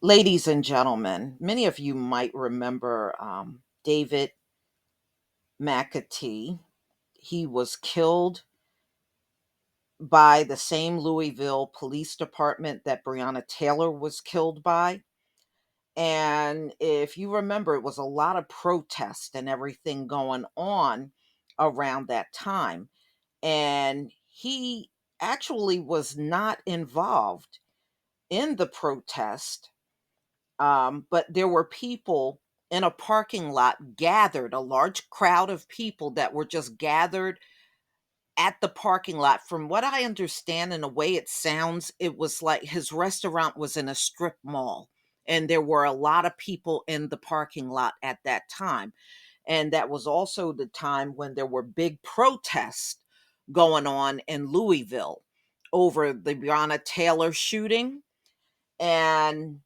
Ladies and gentlemen, many of you might remember David McAtee. He was killed by the same Louisville Police Department that Breonna Taylor was killed by. And if you remember, it was a lot of protest and everything going on around that time. And he actually was not involved in the protest. But there were people in a parking lot gathered, a large crowd of people that were just gathered at the parking lot. From what I understand and the way it sounds, it was like his restaurant was in a strip mall. And there were a lot of people in the parking lot at that time. And that was also the time when there were big protests going on in Louisville over the Breonna Taylor shooting. And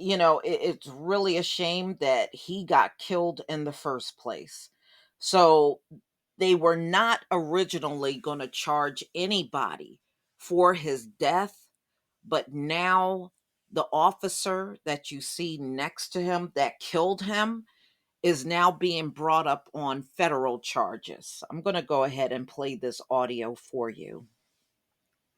it's really a shame that he got killed in the first place. So they were not originally going to charge anybody for his death, but now the officer that you see next to him that killed him is now being brought up on federal charges. I'm going to go ahead and play this audio for you.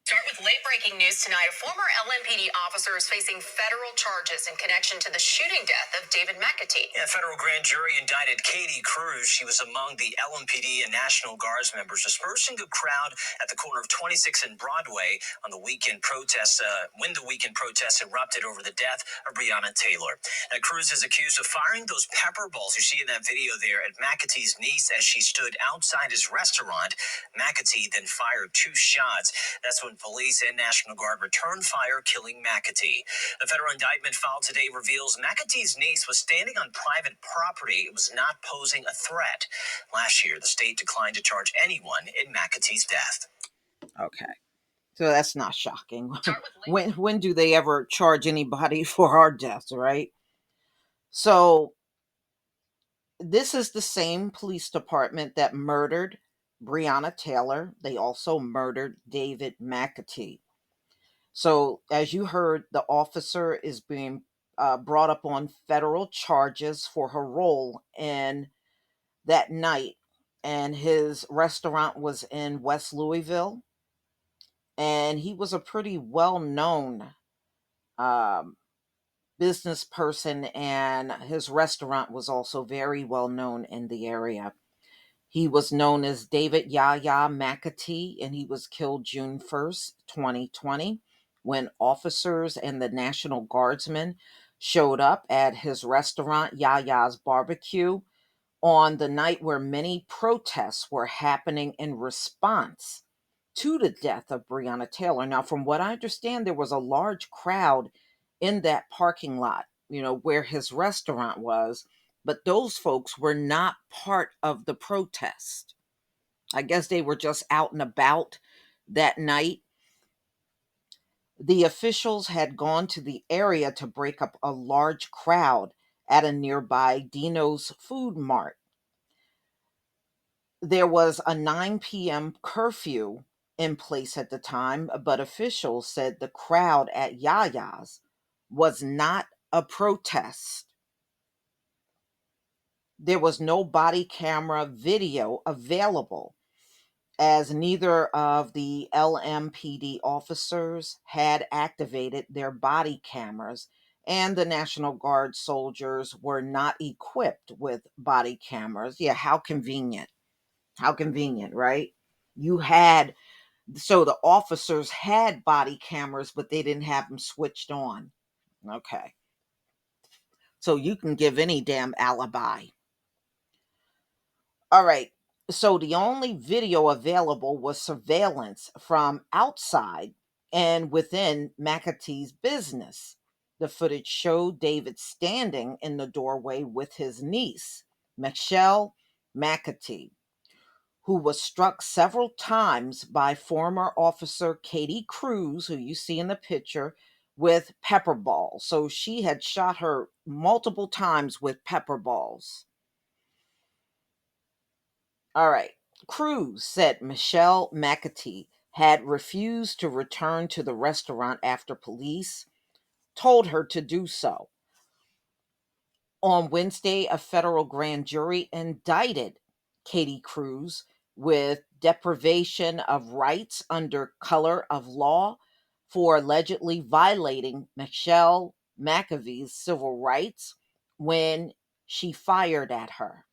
Start with late breaking news tonight. A former LMPD officer is facing federal charges in connection to the shooting death of David McAtee. A federal grand jury indicted Katie Cruz. She was among the LMPD and National Guards members dispersing a crowd at the corner of 26 and Broadway on the weekend protests, when the weekend protests erupted over the death of Breonna Taylor. Now, Cruz is accused of firing those pepper balls you see in that video there at McAtee's niece as she stood outside his restaurant. McAtee then fired 2 shots. That's when police and National Guard returned fire, killing McAtee. The federal indictment filed today reveals McAtee's niece was standing on private property. It was not posing a threat. Last year, the state declined to charge anyone in McAtee's death. Okay. So that's not shocking. When do they ever charge anybody for our deaths, right? So this is the same police department that murdered Breonna Taylor. They also murdered David McAtee. So, as you heard, the officer is being brought up on federal charges for her role in that night. And his restaurant was in West Louisville. And he was a pretty well known um, business person. And his restaurant was also very well known in the area. He was known as David Yahya McAtee, and he was killed June 1st, 2020, when officers and the National Guardsmen showed up at his restaurant, Yahya's Barbecue, on the night where many protests were happening in response to the death of Breonna Taylor. Now, from what I understand, there was a large crowd in that parking lot, where his restaurant was, but those folks were not part of the protest. I guess they were just out and about that night. The officials had gone to the area to break up a large crowd at a nearby Dino's Food Mart. There was a 9 p.m. curfew in place at the time, but officials said the crowd at Yaya's was not a protest. There was no body camera video available, as neither of the LMPD officers had activated their body cameras, and the National Guard soldiers were not equipped with body cameras. Yeah, how convenient. How convenient, right? You had, so the officers had body cameras, but they didn't have them switched on. Okay. So you can give any damn alibi. All right. So the only video available was surveillance from outside and within McAtee's business. The footage showed David standing in the doorway with his niece, Michelle McAtee, who was struck several times by former officer Katie Cruz, who you see in the picture, with pepper balls. So she had shot her multiple times with pepper balls. All right. Cruz said Michelle McAtee had refused to return to the restaurant after police told her to do so. On Wednesday, a federal grand jury indicted Katie Cruz with deprivation of rights under color of law for allegedly violating Michelle McAvee's civil rights when she fired at her.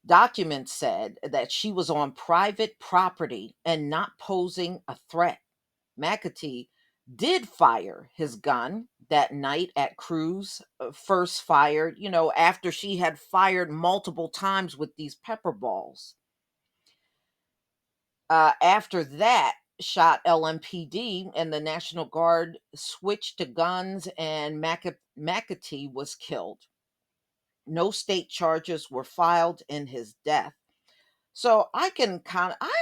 Documents said that she was on private property and not posing a threat. McAtee did fire his gun that night at Cruz, first fired, after she had fired multiple times with these pepper balls. After that shot, LMPD and the National Guard switched to guns, and McAtee was killed. No state charges were filed in his death. So I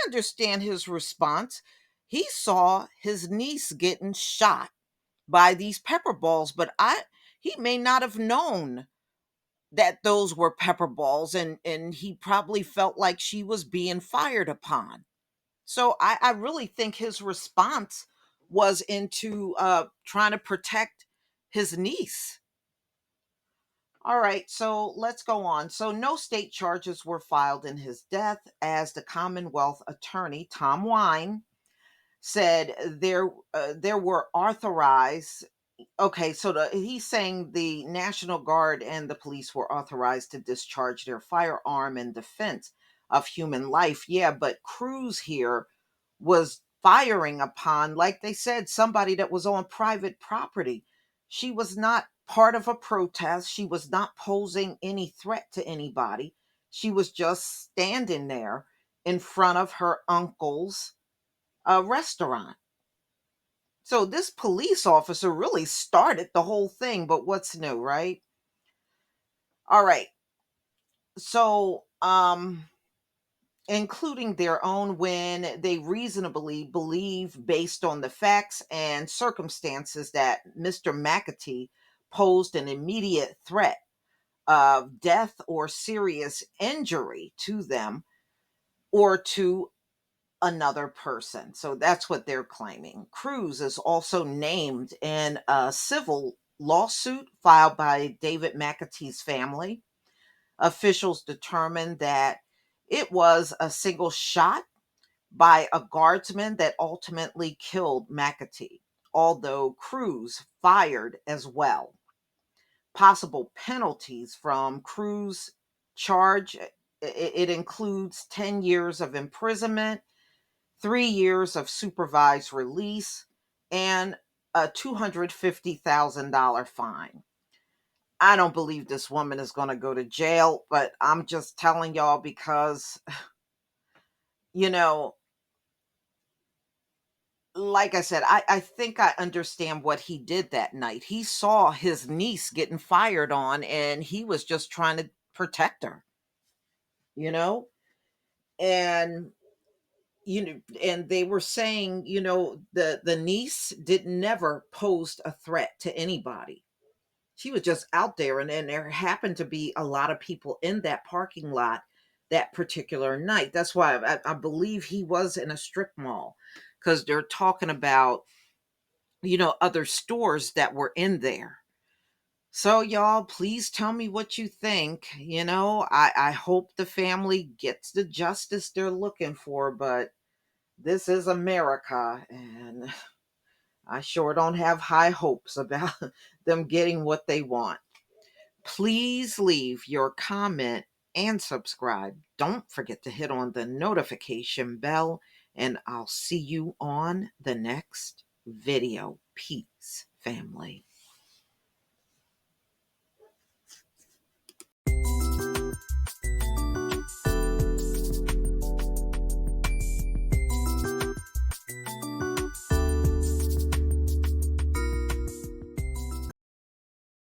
understand his response. He saw his niece getting shot by these pepper balls, but he may not have known that those were pepper balls, and he probably felt like she was being fired upon. So I really think his response was into trying to protect his niece. All right, so let's go on. So, no state charges were filed in his death, as the Commonwealth attorney, Tom Wine, said there were authorized. Okay, so he's saying the National Guard and the police were authorized to discharge their firearm in defense of human life. Yeah, but Cruz here was firing upon, like they said, somebody that was on private property. She was not part of a protest. She was not posing any threat to anybody. She was just standing there in front of her uncle's restaurant. So this police officer really started the whole thing, but what's new, right? All right. So, including their own when they reasonably believe, based on the facts and circumstances, that Mr. McAtee posed an immediate threat of death or serious injury to them or to another person. So that's what they're claiming. Cruz is also named in a civil lawsuit filed by David McAtee's family. Officials determined that it was a single shot by a guardsman that ultimately killed McAtee, although Cruz fired as well. Possible penalties from Cruz charge, it includes 10 years of imprisonment, 3 years of supervised release, and a $250,000 fine. I don't believe this woman is going to go to jail, but I'm just telling y'all because, you know, like I said, I think I understand what he did that night. He saw his niece getting fired on, and he was just trying to protect her, you know? And and they were saying, the niece did never posed a threat to anybody. She was just out there, and there happened to be a lot of people in that parking lot that particular night. That's why I believe he was in a strip mall, because they're talking about, other stores that were in there. So, y'all, please tell me what you think. I hope the family gets the justice they're looking for, but this is America, and I sure don't have high hopes about them getting what they want. Please leave your comment and subscribe. Don't forget to hit on the notification bell, and I'll see you on the next video. Peace, family.